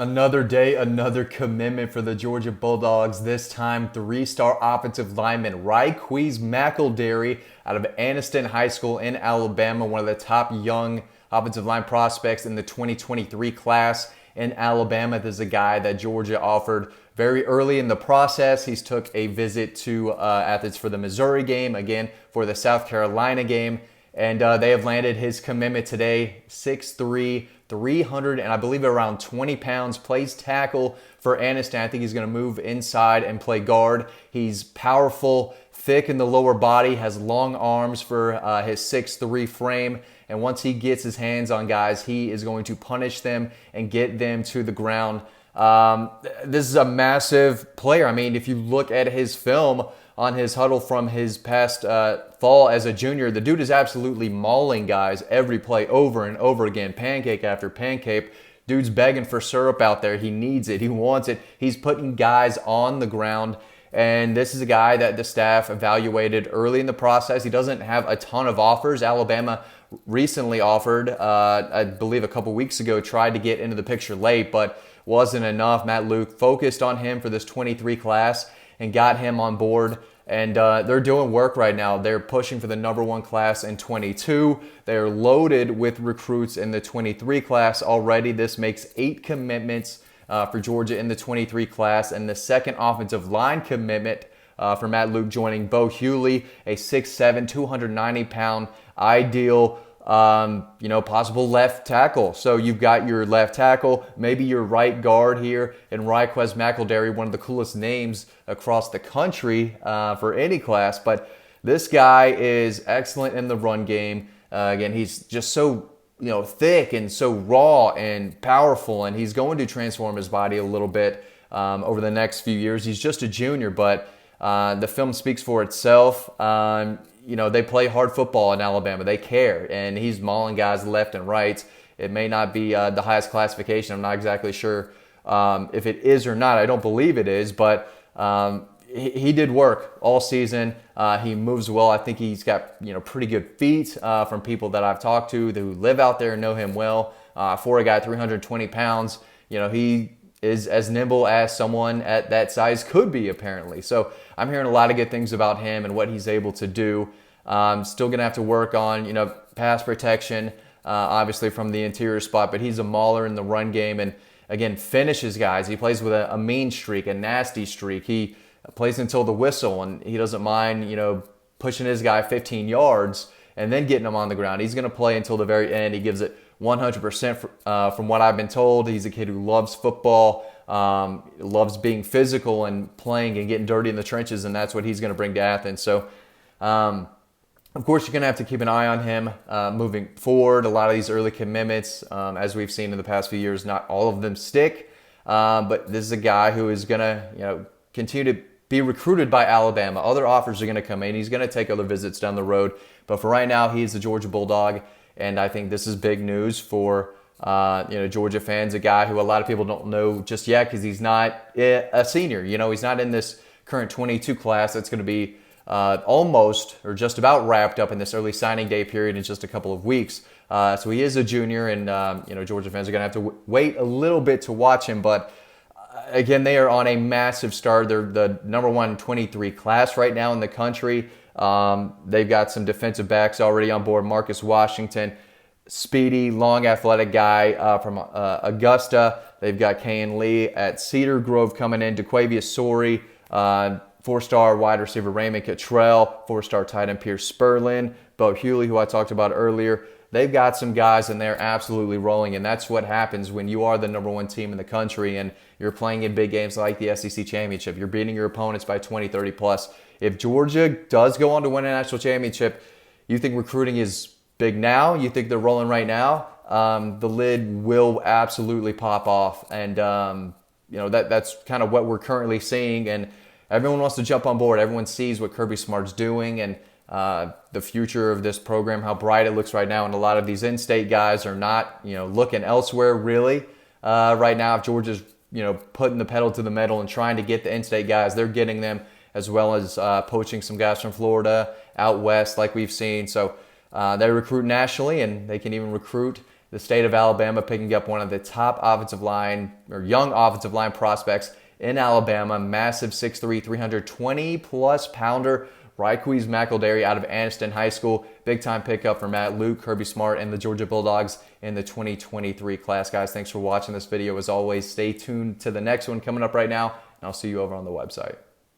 Another day, another commitment for the Georgia Bulldogs. This time, three-star offensive lineman RyQueze McElderry out of Anniston High School in Alabama, one of the top young offensive line prospects in the 2023 class in Alabama. This is a guy that Georgia offered very early in the process. He's took a visit to Athens for the Missouri game, again for the South Carolina game, and they have landed his commitment today. 6'3", 300 and I believe around 20 pounds, plays tackle for Anniston. I think he's going to move inside and play guard. He's powerful, thick in the lower body, has long arms for his 6'3" frame. And once he gets his hands on guys, he is going to punish them and get them to the ground. This is a massive player. I mean, if you look at his film on his huddle from his past fall as a junior, the dude is absolutely mauling guys every play over and over again, pancake after pancake. Dude's begging for syrup out there. He needs it. He wants it. He's putting guys on the ground. And this is a guy that the staff evaluated early in the process. He doesn't have a ton of offers. Alabama recently offered, I believe a couple weeks ago, tried to get into the picture late, but wasn't enough. Matt Luke focused on him for this 23 class and got him on board. And they're doing work right now. They're pushing for the #1 class in 22. They're loaded with recruits in the 23 class already. This makes 8 commitments for Georgia in the 23 class, and the second offensive line commitment for Matt Luke, joining Bo Hughley, a 6'7", 290-pound ideal possible left tackle. So you've got your left tackle, maybe your right guard here, and RyQueze McElderry, one of the coolest names across the country for any class. But this guy is excellent in the run game. Again, he's just so thick and so raw and powerful, and he's going to transform his body a little bit over the next few years. He's just a junior, but the film speaks for itself. They play hard football in Alabama. They care, and he's mauling guys left and right. It may not be the highest classification. I'm not exactly sure if it is or not. I don't believe it is, but he did work all season. He moves well. I think he's got pretty good feet from people that I've talked to who live out there and know him well. For a guy 320 pounds, he is as nimble as someone at that size could be, apparently. So I'm hearing a lot of good things about him and what he's able to do. Still going to have to work on, pass protection, obviously from the interior spot, but he's a mauler in the run game and, again, finishes guys. He plays with a mean streak, a nasty streak. He plays until the whistle, and he doesn't mind, pushing his guy 15 yards and then getting him on the ground. He's going to play until the very end. He gives it 100% from what I've been told. He's a kid who loves football, loves being physical and playing and getting dirty in the trenches, and that's what he's going to bring to Athens. So, of course, you're going to have to keep an eye on him moving forward. A lot of these early commitments, as we've seen in the past few years, not all of them stick, but this is a guy who is going to continue to be recruited by Alabama. Other offers are going to come in. He's going to take other visits down the road, but for right now, he's the Georgia Bulldog. And I think this is big news for Georgia fans, a guy who a lot of people don't know just yet because he's not a senior. He's not in this current 22 class that's going to be almost or just about wrapped up in this early signing day period in just a couple of weeks. So he is a junior, and Georgia fans are going to have to wait a little bit to watch him. But again, they are on a massive start. They're the #1 23 class right now in the country. They've got some defensive backs already on board. Marcus Washington, speedy, long, athletic guy from Augusta. They've got Kayan Lee at Cedar Grove coming in. DeQuavius Sori, 4-star wide receiver Raymond Cottrell, 4-star tight end Pierce Spurlin, Bo Hughley, who I talked about earlier. They've got some guys, and they're absolutely rolling, and that's what happens when you are the #1 team in the country and you're playing in big games like the SEC Championship. You're beating your opponents by 20, 30 plus. If Georgia does go on to win a national championship, you think recruiting is big now? You think they're rolling right now? The lid will absolutely pop off, and that's kind of what we're currently seeing. And everyone wants to jump on board. Everyone sees what Kirby Smart's doing and the future of this program, how bright it looks right now. And a lot of these in-state guys are not, looking elsewhere really right now. If Georgia's, putting the pedal to the metal and trying to get the in-state guys, they're getting them, as well as poaching some guys from Florida out west like we've seen. So they recruit nationally, and they can even recruit the state of Alabama picking up one of the top offensive line or young offensive line prospects in Alabama. Massive 6'3", 320-plus pounder. RyQueze McElderry out of Anniston High School. Big time pickup for Matt Luke, Kirby Smart, and the Georgia Bulldogs in the 2023 class. Guys, thanks for watching this video. As always, stay tuned to the next one coming up right now, and I'll see you over on the website.